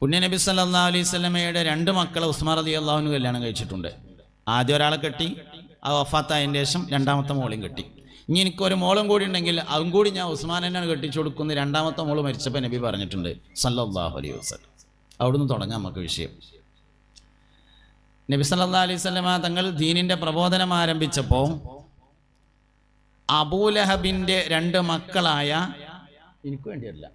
പുണ്യനബി സല്ലല്ലാഹു അലൈഹി വസല്ലമയുടെ രണ്ട് മക്കളെ ഉസ്മാൻ റളിയല്ലാഹു അൻഹു കല്യാണം കഴിച്ചിട്ടുണ്ട്. ആദ്യം ഒരാളെ കെട്ടി, ആ വഫാത്തായതിൻ്റെ ശേഷം രണ്ടാമത്തെ മോളും കെട്ടി. ഇനി എനിക്കൊരു മോളും കൂടി ഉണ്ടെങ്കിൽ അതും കൂടി ഞാൻ ഉസ്മാൻ തന്നെയാണ് കെട്ടിച്ചു കൊടുക്കുന്നത്. രണ്ടാമത്തെ മോള് മരിച്ചപ്പോൾ നബി പറഞ്ഞിട്ടുണ്ട് സല്ലല്ലാഹു അലൈഹി വസല്ലം. അവിടുന്ന് തുടങ്ങാം നമുക്ക് വിഷയം. നബി സല്ലല്ലാഹു അലൈഹി വസല്ലമ തങ്ങൾ ദീനിൻ്റെ പ്രബോധനം ആരംഭിച്ചപ്പോൾ അബൂലഹബിൻ്റെ രണ്ട് മക്കളായ, എനിക്ക് വേണ്ടിയല്ല,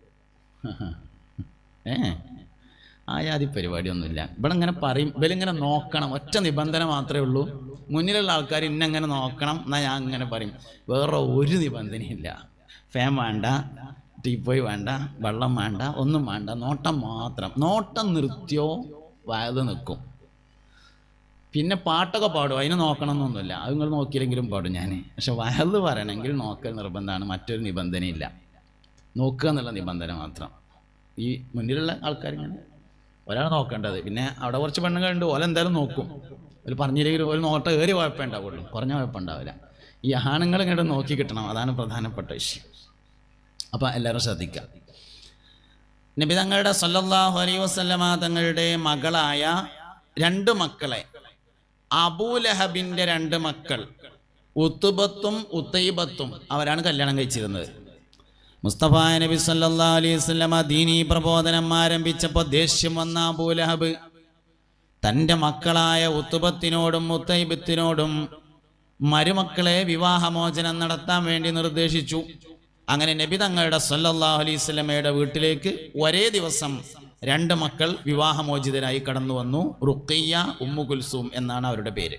ആയാതി പരിപാടിയൊന്നുമില്ല. ഇവിടെ ഇങ്ങനെ പറയും, ഇവരിങ്ങനെ നോക്കണം, ഒറ്റ നിബന്ധന മാത്രമേ ഉള്ളൂ. മുന്നിലുള്ള ആൾക്കാർ ഇന്നെങ്ങനെ നോക്കണം എന്നാൽ ഞാൻ അങ്ങനെ പറയും. വേറെ ഒരു നിബന്ധനയില്ല. ഫാൻ വേണ്ട, ടീപ്പോയി വേണ്ട, വെള്ളം വേണ്ട, ഒന്നും വേണ്ട, നോട്ടം മാത്രം. നോട്ടം നിർത്തിയോ വയത് നിൽക്കും. പിന്നെ പാട്ടൊക്കെ പാടും, അതിന് നോക്കണം എന്നൊന്നുമില്ല. അത് നിങ്ങൾ നോക്കിയില്ലെങ്കിലും പാടും ഞാൻ. പക്ഷെ വയത് പറയണമെങ്കിൽ നോക്കൽ നിർബന്ധമാണ്, മറ്റൊരു നിബന്ധനയില്ല. നോക്കുക എന്നുള്ള നിബന്ധന മാത്രം. ഈ മുന്നിലുള്ള ആൾക്കാരിങ്ങനെ ഒരാൾ നോക്കേണ്ടത്. പിന്നെ അവിടെ കുറച്ച് പെണ്ണുങ്ങളുണ്ട്, ഓല എന്തായാലും നോക്കും. ഒരു പറഞ്ഞില്ലെങ്കിലും ഒരു നോട്ടം ഏറി കുഴപ്പമുണ്ടാവുള്ളൂ, കുറഞ്ഞ കുഴപ്പമുണ്ടാവില്ല. ഈ ആണുങ്ങൾ ഇങ്ങോട്ട് നോക്കി കിട്ടണം, അതാണ് പ്രധാനപ്പെട്ട വിഷയം. അപ്പം എല്ലാവരും ശ്രദ്ധിക്കുക. നബി തങ്ങളുടെ സല്ലല്ലാഹു അലൈഹി വസല്ലമ തങ്ങളുടെ മകളായ രണ്ട് മക്കളെ, അബൂലഹബിൻ്റെ രണ്ട് മക്കൾ ഉത്തുബത്തും ഉത്തൈബത്തും, അവരാണ് കല്യാണം കഴിച്ചിരുന്നത്. മുസ്തഫ നബി സല്ലല്ലാഹു അലൈഹി വസല്ലമ ദീനീ പ്രബോധനം ആരംഭിച്ചപ്പോൾ ദേഷ്യം വന്ന അബൂലഹബ് തൻ്റെ മക്കളായ ഉത്തുബത്തിനോടും ഉത്തൈബത്തിനോടും മരുമക്കളെ വിവാഹമോചനം നടത്താൻ വേണ്ടി നിർദ്ദേശിച്ചു. അങ്ങനെ നബി തങ്ങളുടെ സല്ലല്ലാഹു അലൈഹി വസല്ലമയുടെ വീട്ടിലേക്ക് ഒരേ ദിവസം രണ്ട് മക്കൾ വിവാഹമോചിതരായി കടന്നു വന്നു. റുഖിയ്യ, ഉമ്മു കുൽസൂം എന്നാണ് അവരുടെ പേര്.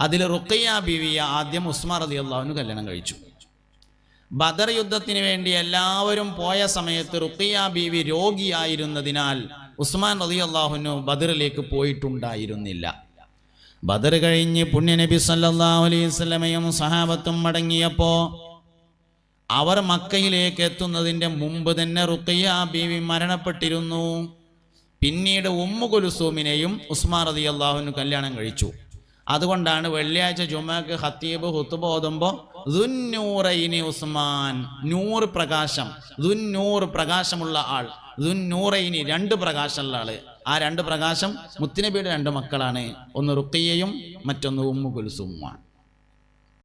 അതിൽ റുഖിയ്യ ബീവിയെ ആദ്യം ഉസ്മാൻ റളിയല്ലാഹു അൻഹു കല്യാണം കഴിച്ചു. ബദർ യുദ്ധത്തിന് വേണ്ടി എല്ലാവരും പോയ സമയത്ത് റുഖിയ്യ ബീവി രോഗിയായിരുന്നതിനാൽ ഉസ്മാൻ റളിയല്ലാഹു അൻഹു ബദറിലേക്ക് പോയിട്ടുണ്ടായിരുന്നില്ല. ബദർ കഴിഞ്ഞ് പുണ്യനബി സല്ലല്ലാഹു അലൈഹി വസല്ലമയും സഹാബത്തും മടങ്ങിയപ്പോൾ അവർ മക്കയിലേക്ക് എത്തുന്നതിൻ്റെ മുമ്പ് തന്നെ റുഖിയ്യ ബീവി മരണപ്പെട്ടിരുന്നു. പിന്നീട് ഉമ്മു കുൽസൂമിനെയും ഉസ്മാൻ റളിയല്ലാഹു അൻഹു കല്യാണം കഴിച്ചു. അതുകൊണ്ടാണ് വെള്ളിയാഴ്ച ജുമഅക്ക് ഖത്തീബ് ഖുത്ബ ഓതുമ്പോൾ ദുന്നൂറൈനി ഉസ്മാൻ, നൂറ് പ്രകാശം, ദുന്നൂറ് പ്രകാശമുള്ള ആൾ, ദുന്നൂറൈനി രണ്ട് പ്രകാശമുള്ള ആള്. ആ രണ്ട് പ്രകാശം മുത്തുനബിയുടെ രണ്ട് മക്കളാണ്, ഒന്ന് റുഖിയ്യയും മറ്റൊന്ന് ഉമ്മു കുൽസൂമുമാണ്.